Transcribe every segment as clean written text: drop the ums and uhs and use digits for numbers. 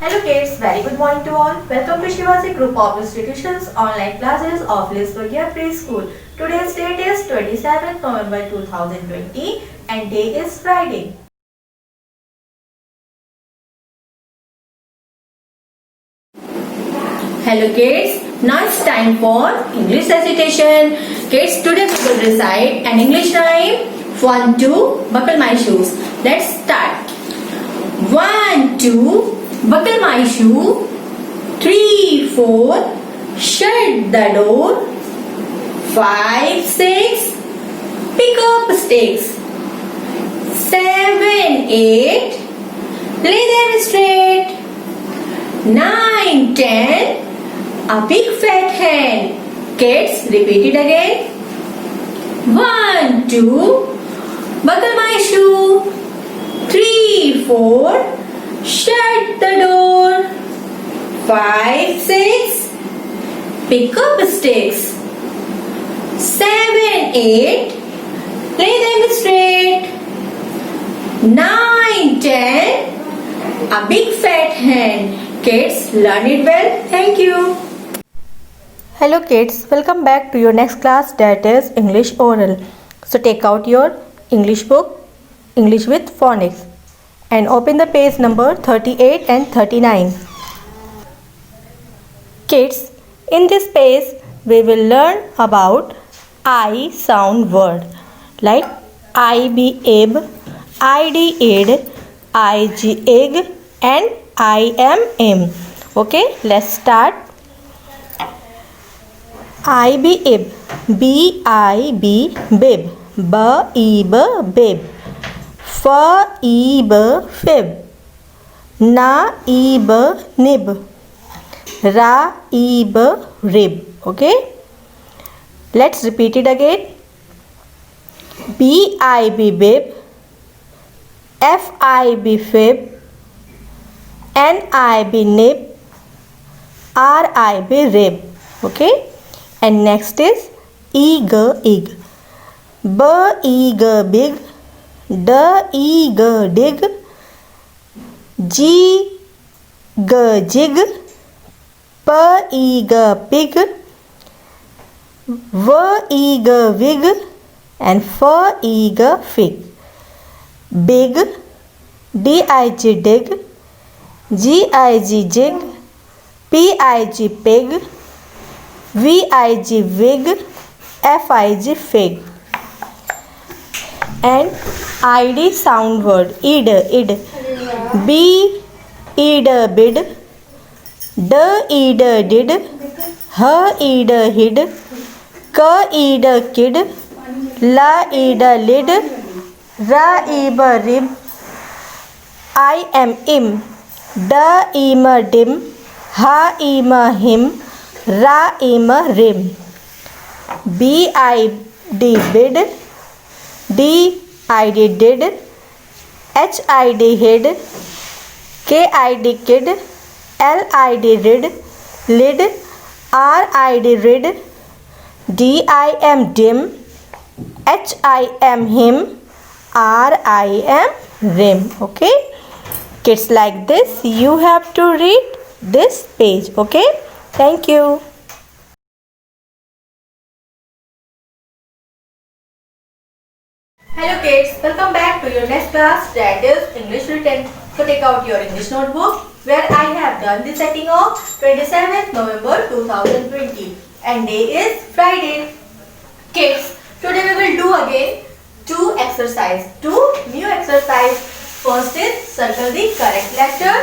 Hello kids, very good morning to all. Welcome to Shivaji Group of Institutions online classes of Lisburgia Preschool. Today's date is 27th November 2020 and day is Friday. Hello kids, now it's time for English recitation. Kids, today we will recite an English rhyme. 1, 2, buckle my shoes. Let's start. 1, 2, buckle my shoe. 3, 4, shut the door. 5, 6, pick up sticks. 7, 8, lay them straight. 9, 10, a big fat hen. Kids, repeat it again. 1, 2, buckle my shoe. 3, 4, shut the door. 5, 6, pick up sticks. 7, 8, lay them straight. 9, 10, a big fat hen. Kids, learn it well. Thank you. Hello kids, welcome back to your next class, that is English Oral. So take out your English book, English with Phonics, and open the page number 38 and 39. Kids, in this page we will learn about I sound word like I be ib, id id, ig ig, and I am im. Okay, let's start. I be ib, b I b bib, b ib bib, f ib fib, na ib nib, ra ib rib. Okay, let's repeat it again. B I b bib, f I b fib, n I b nib, r I b rib. Okay, and next is ig ig, b ig big, d ig dig, g g jig, p ig pig, v ig wig, and f ig fig. Big, dig dig, gig jig, pig pig, vig wig, fig fig. And id sound word id id, b id bid, d id did, h id hid, k id kid, la id lid, ra ib rib, I am im, da im dim, ha im him, ra im rim. B I D bid, D I D did, H I D hid, K I D kid, L I D rid, lid, R I D rid, D I am dim, H I am him, R I am rim. Okay, kids, like this you have to read this page. Okay, thank you. Hello kids, welcome back to your next class, that is English written. So take out your English notebook where I have done the setting of 27th November 2020 and day is Friday. Kids, today we will do again two new exercise. First is circle the correct letter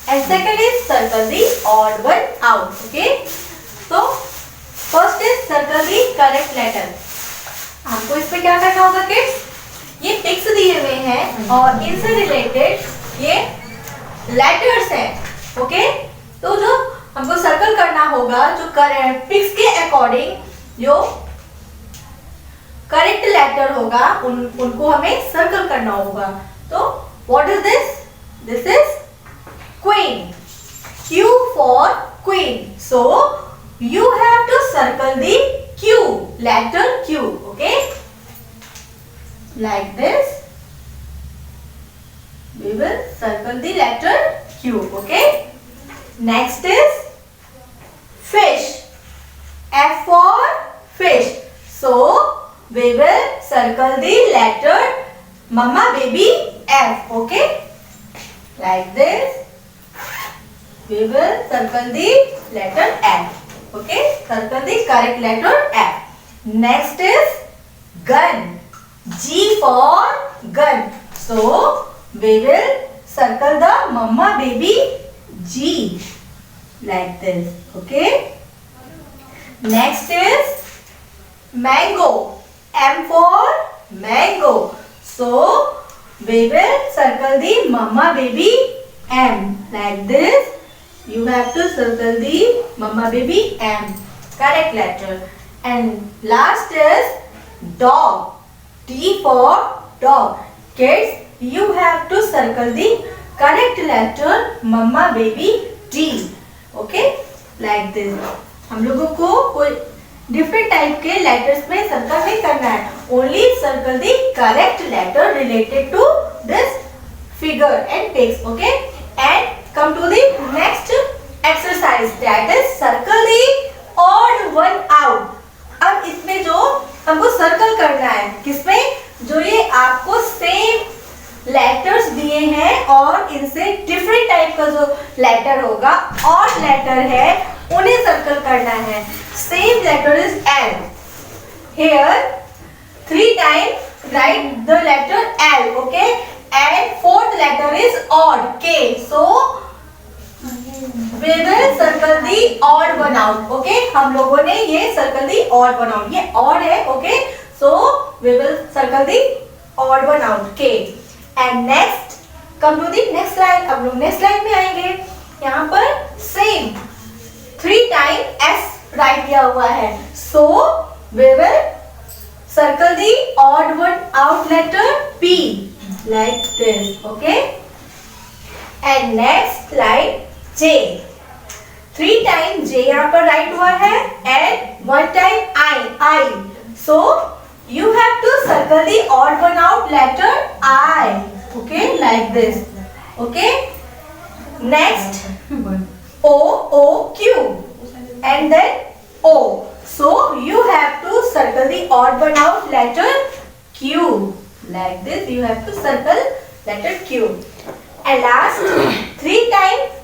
and second is circle the odd one out. Okay, so first is circle the correct letter. आपको इस पे क्या करना होगा kids, ये ticks दिए हुए हैं और इनसे रिलेटेड ये लेटर्स हैं. ओके, तो जो हमको सर्कल करना होगा, जो टिक्स के अकॉर्डिंग जो करेक्ट लेटर होगा उनको हमें सर्कल करना होगा. तो what is this? This is queen. Q for queen. So you have to circle the Q, letter Q. Okay, like this we will circle the letter Q. Okay, Next is fish. F for fish. So we will circle the letter mama baby F. Okay, like this. We will circle the letter F. Okay, circle the correct letter F. Next is gun. G for gun. So we will circle the mama baby G like this. Okay. Next is mango. M for mango. So we will circle the mama baby M like this. You have to circle the mama baby M, correct letter. And last is dog. D for dog. Kids, you have to circle the correct letter mama baby D. Okay, like this. हम लोगों को कोई different type के letters में circle नहीं करना है. Only circle the correct letter related to this figure and text. Okay, and come to the next exercise, that is circle the odd one out. अब इसमें जो हमको सर्कल करना है, किसमें? जो ये आपको सेम लेटर्स दिए हैं और इनसे डिफरेंट टाइप का जो लेटर होगा, ऑड लेटर है, उन्हें सर्कल करना है. Same letter is L. Here 3 times write the letter L. Okay, and fourth letter is odd, K. So we will circle the odd one out. Okay, हम लोगों ने ये circle the odd one out. ये odd है. Okay, so we will circle the odd one out, K. And next come to the next line. अब लोग next line में आएंगे. यहाँ पर same 3 times S write किया हुआ है. So we will circle the odd one out letter P like this. Okay, and next line J. 3 times J यहाँ पर write हुआ है and 1 time I. So you have to circle the odd one out letter I. Okay, like this. Okay, next O Q and then O. So you have to circle the odd one out letter Q like this. You have to circle letter Q. And last 3 times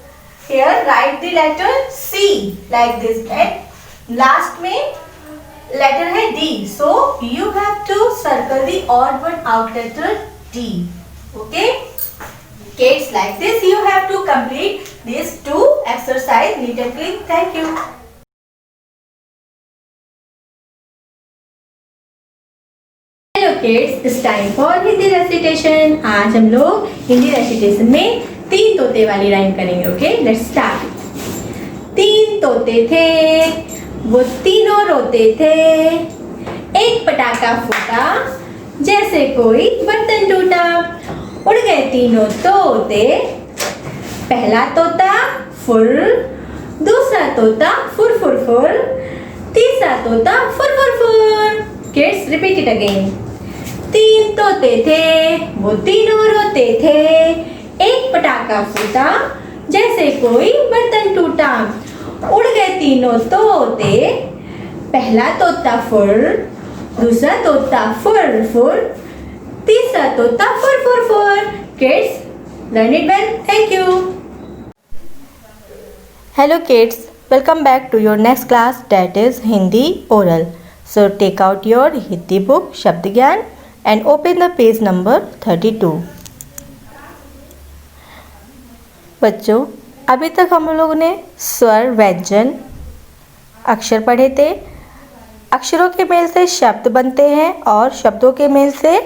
here write the letter C like this. And last में letter है D. So you have to circle the odd one out letter D. Okay, kids, like this you have to complete these 2 exercise neat and clean. Thank you. Hello kids, it's time for Hindi recitation. आज हम लोग Hindi recitation में 3 तोते वाली rhyme करेंगे. Okay, let's start. 3 तोते थे, वो तीनों रोते थे, एक पटाखा फूटा, जैसे कोई बर्तन टूटा. उड़ गए तीनों तोते, पहला तोता फुर, दूसरा तोता फुर फुर फुर, तीसरा तोता फुर फुर फुर. Kids, repeat it again. 3 तोते थे, वो तीनों रोते थे, एक पटाखा फूटा, जैसे कोई बर्तन टूटा. उड़ गए तीनों तोते, पहला तोता फुर, दूसरा तोता फुर फुर, तीसरा तोता फुर फुर फुर. Kids, learn it well. Thank you. Hello kids, welcome back to your next class, that is Hindi oral. So take out your Hindi book Shabd Gyan and open the page number 32. बच्चों, अभी तक हम लोगों ने स्वर, व्यंजन, अक्षर पढ़े थे. अक्षरों के मेल से शब्द बनते हैं और शब्दों के मेल से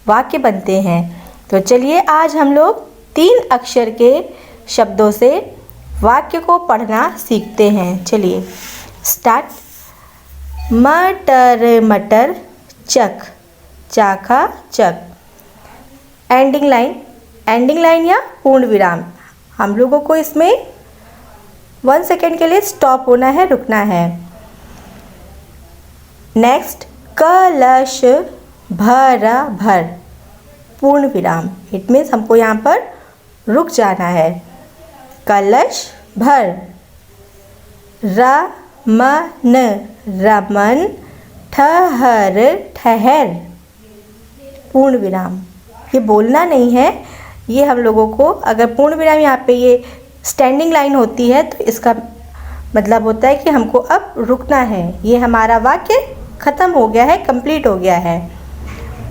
वाक्य बनते हैं. तो चलिए आज हम लोग 3 अक्षर के शब्दों से वाक्य को पढ़ना सीखते हैं. चलिए स्टार्ट. मटर मटर चक, चाखा चक. एंडिंग लाइन या पूर्ण विराम. हम लोगों को इसमें 1 सेकेंड के लिए स्टॉप होना है, रुकना है. नेक्स्ट, कलश भरा भर, पूर्ण विराम. इट मीन्स हमको यहाँ पर रुक जाना है. कलश भर, रमन रमन, ठहर ठहर, पूर्ण विराम। ये बोलना नहीं है, ये हम लोगों को अगर पूर्ण विराम यहाँ पे ये स्टैंडिंग लाइन होती है तो इसका मतलब होता है कि हमको अब रुकना है। ये हमारा वाक्य ख़त्म हो गया है, कंप्लीट हो गया है।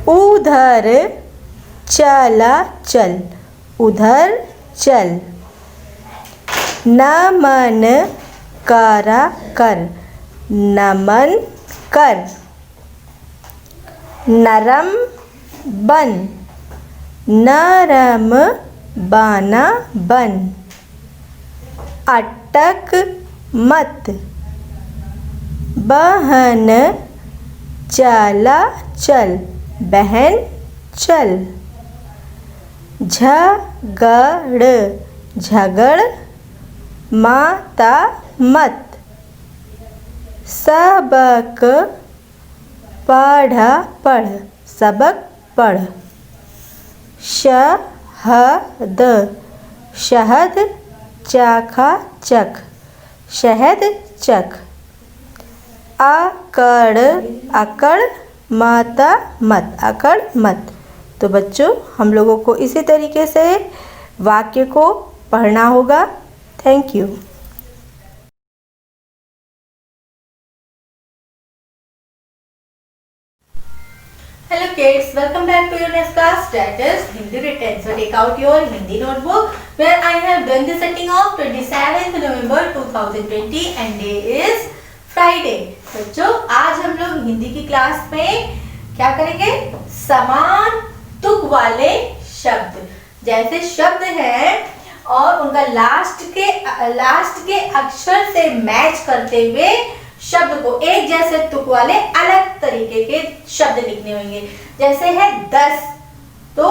उधर चला चल, उधर चल, नमन करा कर, नमन कर, नरम बन, नरम बाना बन, अटक मत, बहन चला चल, बहन चल, झगड़ झगड़, माता मत, सबक पढ़ पढ़, सबक पढ़, शहद शहद, चखा चख, शहद चख, अकड़ अकड़, माता मत, अकड़ मत। तो बच्चों हम लोगों को इसी तरीके से वाक्य को पढ़ना होगा। Thank you. Hello kids, welcome back to your next class, that is Hindi written. So take out your Hindi notebook where I have done the setting of 27th November 2020 and day is Friday. बच्चों आज हम लोग हिंदी की class में क्या करेंगे? समान तुक वाले शब्द, जैसे शब्द हैं और उनका लास्ट के अक्षर से मैच करते हुए शब्द को एक जैसे तुक वाले अलग तरीके के शब्द लिखने होंगे। जैसे है 10, तो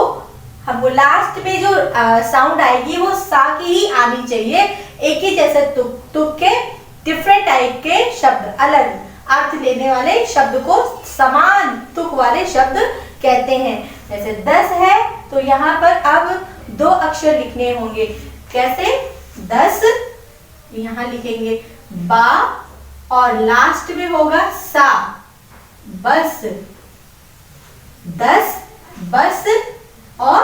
हमको लास्ट में जो साउंड आएगी वो सा की ही आनी चाहिए। एक ही जैसे तुक के डिफरेंट टाइप के शब्द, अलग अर्थ लेने वाले शब्द को समान तुक वाले शब्द कहते हैं। जैसे 10 है तो यहाँ पर अब 2 अक्षर लिखने होंगे। कैसे? 10 यहाँ लिखेंगे बा और लास्ट में होगा सा, बस, 10 बस, और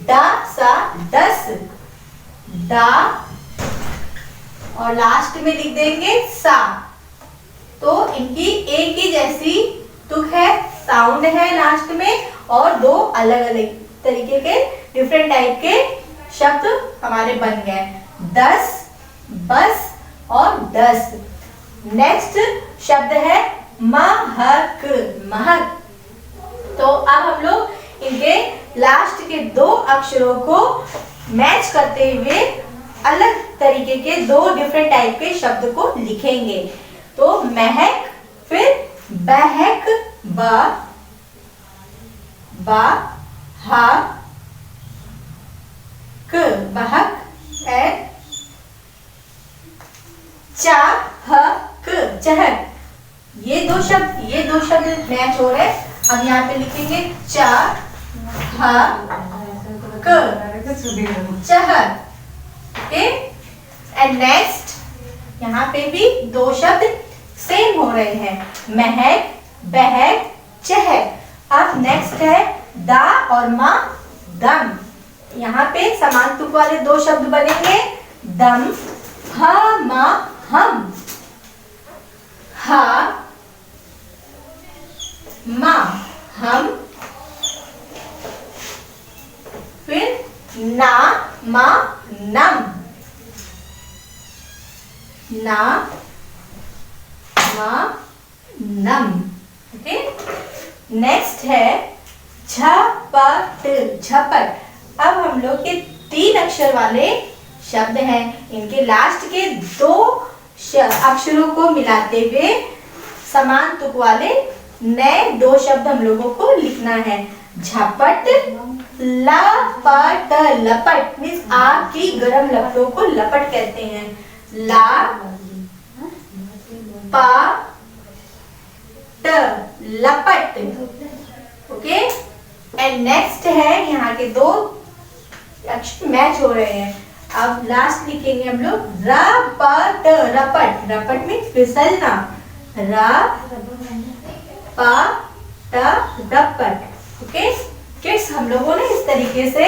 डा सा 10, डा, और लास्ट में लिख देंगे सा। तो इनकी एक ही जैसी तुक है, साउंड है लास्ट में, और 2 अलग अलग तरीके के डिफरेंट टाइप के शब्द हमारे बन गए। 10 बस और 10। नेक्स्ट शब्द है महक, महक। तो अब हम लोग इनके लास्ट के 2 अक्षरों को मैच करते हुए अलग तरीके के 2 डिफरेंट टाइप के शब्द को लिखेंगे। तो महक, फिर बहक, बा हा क, बहक, एंड चाहक, चहक। ये दो शब्द मैच हो रहे। अब यहाँ पे लिखेंगे चाहक, चहक। ओके, एंड नेक्स्ट यहाँ पे भी 2 शब्द सेम हो रहे हैं, महक, बहक, चहक। अब नेक्स्ट है दा और मा, दम। यहाँ पे समान तुक वाले 2 शब्द बनेंगे, दम, हा मा हम, हा मा हम, फिर ना मा नम, ना मा नम। ओके, नेक्स्ट है झपट, झपट। अब हम लोग के 3 अक्षर वाले शब्द हैं, इनके लास्ट के 2 अक्षरों को मिलाते हुए समान तुक वाले नए 2 शब्द हम लोगों को लिखना है। झपट, लपट, लपट मीन्स आग की गर्म लपटों को लपट कहते हैं। ला पा ट, लपट। ओके, एंड नेक्स्ट है यहाँ के 2 अक्षर मैच हो रहे हैं, अब लास्ट लिखेंगे हम लोग रपट, रपट, रपट में फिसलना, रपट। ओके किड्स, हम लोगों ने इस तरीके से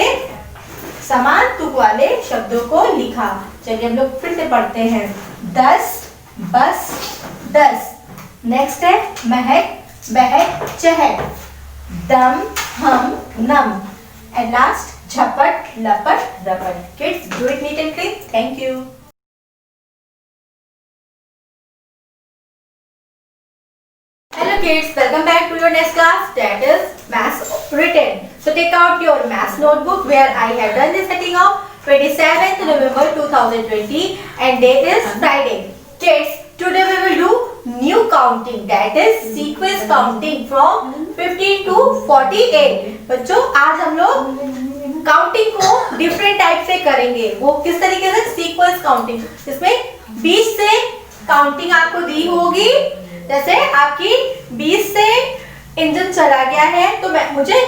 समान तुक वाले शब्दों को लिखा। चलिए हम लोग फिर से पढ़ते हैं। 10 बस 10। नेक्स्ट है महक बहक चहक, दम हम नम, एंड लास्ट झपट लपट रपट। Kids do it NEET and clean. Thank you. Hello kids, welcome back to your next class, that is Maths Written. So take out your Maths notebook where I have done the setting of 27th November 2020 and date is Friday. Kids, today we will do new counting, that is sequence counting from 15 to 48. बच्चों आज हम लोग counting को different type से करेंगे। वो किस तरीके से? सीक्वेंस काउंटिंग, जिसमें 20 से काउंटिंग आपको दी होगी। जैसे आपकी 20 से इंजन चला गया है तो मुझे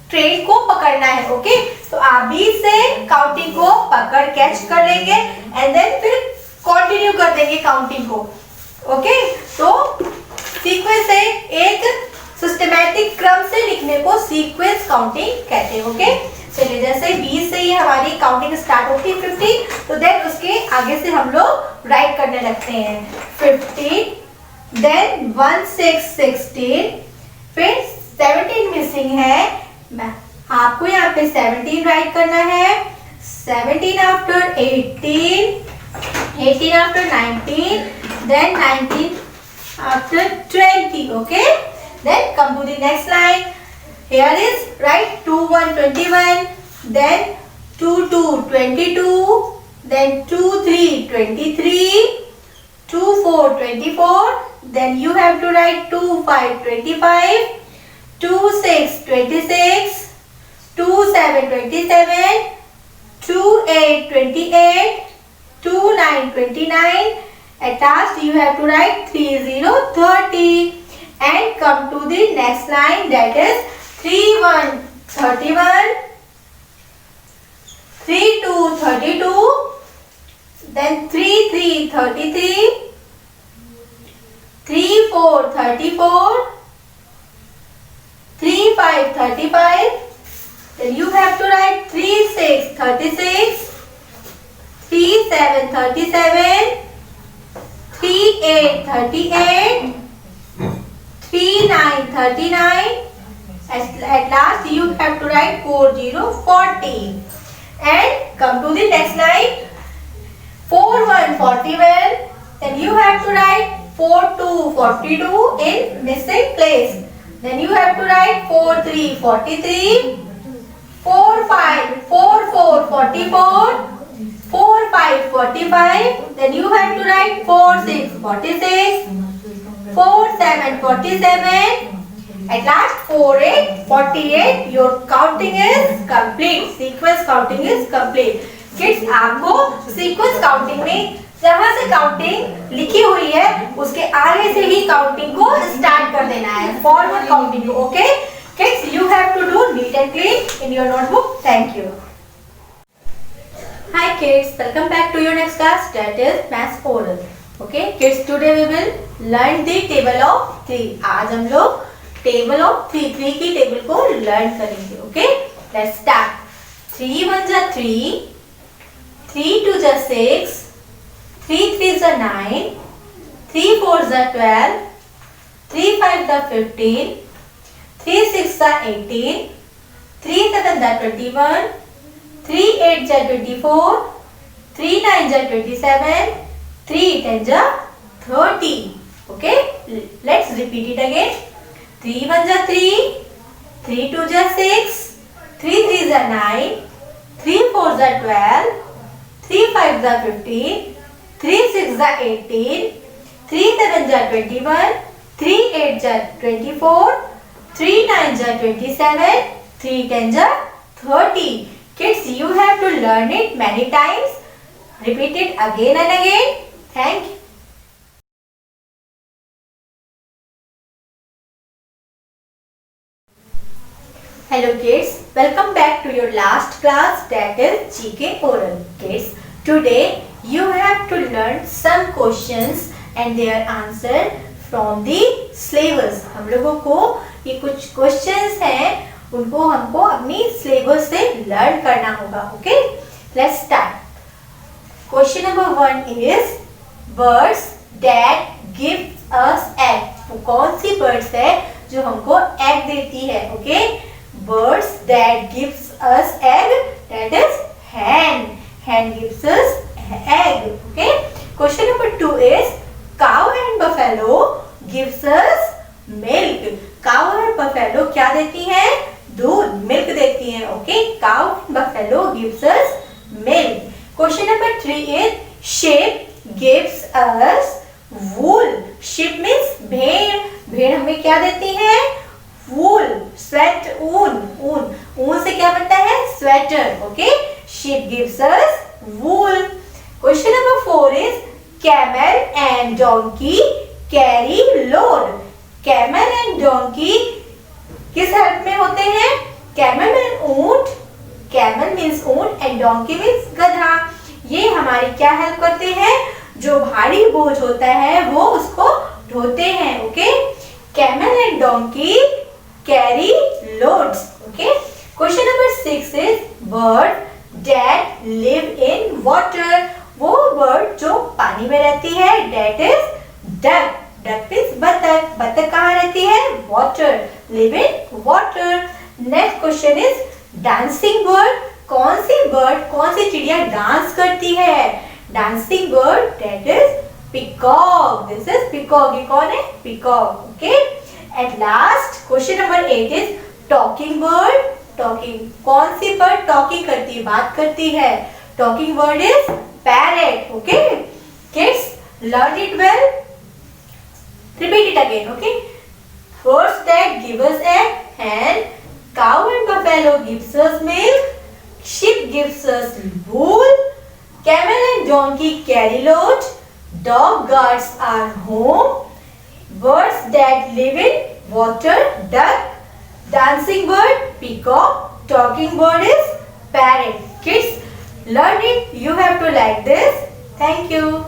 ट्रेन को पकड़ना है। ओके तो आप 20 से काउंटिंग को पकड़ कैच कर लेंगे एंड देन फिर कंटिन्यू कर देंगे काउंटिंग को। ओके तो सीक्वेंस से एक सिस्टमैटिक क्रम से लिखने को सीक्वेंस काउंटिंग कहते हैं। ओके चलिए, जैसे 20 से ये हमारी काउंटिंग स्टार्ट होती है 50, तो देन उसके आगे से हम लोग राइट करने लगते हैं 50, देन 1 6 16, फिर 17 मिसिंग है, आपको यहाँ पे 17 राइट करना है, 17 after 18, 18 after 19, then 19 after 20. Okay, then come to the next line. Here is right 2 1 21, then 2 2 22, then 2 3 23, 2 4 24, then you have to write 2 5 25, 2 6 26, 2 7 27, 2 8 28, 2 9 29. At last you have to write 3 0 30 and come to the next line, that is 3 1 31, 3 2 32, then 3 3 33, 3 4 34, 3 5 35, then you have to write 3 6 36, 3 7 37, 3 8 38, 3 9 39. At last you have to write 4 0 40 and come to the next line, 4 1 41. Then you have to write 4 2 42 in missing place. Then you have to write 4 3 43, 4 5 4 4 44, 4 5 45. Then you have to write 4 6 46, 4 7 47. At last 4 8 48. Your counting is complete. Sequence counting is complete. Kids, आपको sequence counting में जहाँ से counting लिखी हुई है उसके आगे से ही काउंटिंग को स्टार्ट कर देना है, forward counting. Okay kids, you have to do neat and clean in your notebook. Thank you. Hi kids, welcome back to your next class, that is Maths Oral. Okay kids, today we will learn the table of 3. आज हम लोग table of 3 की table को learn करेंगे। Okay let's start. 3 1 जा 3, 3 2 जा 6, 3 3 जा 9, 3 4 जा 12, 3 5 जा 15, 3 6 जा 18, 3 7 जा 21, 3 8 जा 24, 3 9 जा 27, 3 10 जा 30. Okay, let's repeat it again. 3 1 जा 3, 3 2 जा 6, 3 3 जा 9, 3 4 जा 12, 3 5 जा 15, 3 6 जा 18, 3 7 जा 21, 3 8 जा 24, 3 9 जा 27, 3 10 जा 30. Kids, you have to learn it many times. Repeat it again and again. Thank you. Hello kids, welcome back to your last class, that is GK Oral. Kids, today you have to learn some questions and their answer from the syllabus. हम लोगों को ये कुछ questions हैं, उनको हमको अपनी syllabus से learn करना होगा. Okay, let's start. Question number 1 is birds that gives us egg. वो कौन सी birds है जो हमको egg देती है? Okay. Birds that gives us egg, that is hen. Hen gives us egg. Okay. Question number 2 is cow and buffalo gives us milk. Cow and buffalo क्या देती हैं? दूध, milk देती हैं. Okay. Cow and buffalo gives us milk. Question number 3 is sheep gives us wool. Sheep means भेड़. भेड़ हमें क्या देती है? वूल, स्वेट, ऊन से क्या बनता है? Sweater. Okay. Sheep gives us wool. Question number 4 is camel and donkey carry load. Camel and donkey किस हेल्प में होते हैं? Camel means ऊंट, camel means ऊंट and donkey means गधा. ये हमारी क्या हेल्प करते हैं? जो भारी बोझ होता है वो उसको ढोते हैं. Okay. Camel and donkey carry loads. Okay. Question number 6 is bird that live in water. वो bird जो पानी में रहती है, that is duck. Duck means बतख. बतख कहाँ रहती है? Water. Live in water. Next question is dancing bird. कौन सी bird, कौन सी चिड़िया डांस करती है? Dancing bird, that is peacock. This is peacock. ये कौन है? Peacock. Okay. At last question number 8 is talking bird. Talking कौन सी bird talking करती है, बात करती है? Talking bird is parrot. Okay. Kids, learn it well. Repeat it again. Okay. Birds that give us egg, hen. Cow and buffalo gives us milk. Sheep gives us wool. Camel and donkey carry load. Dog guards our home. Birds that live in water, duck. Dancing bird, peacock. Talking bird is parrot. Kids, learn it. You have to like this. Thank you.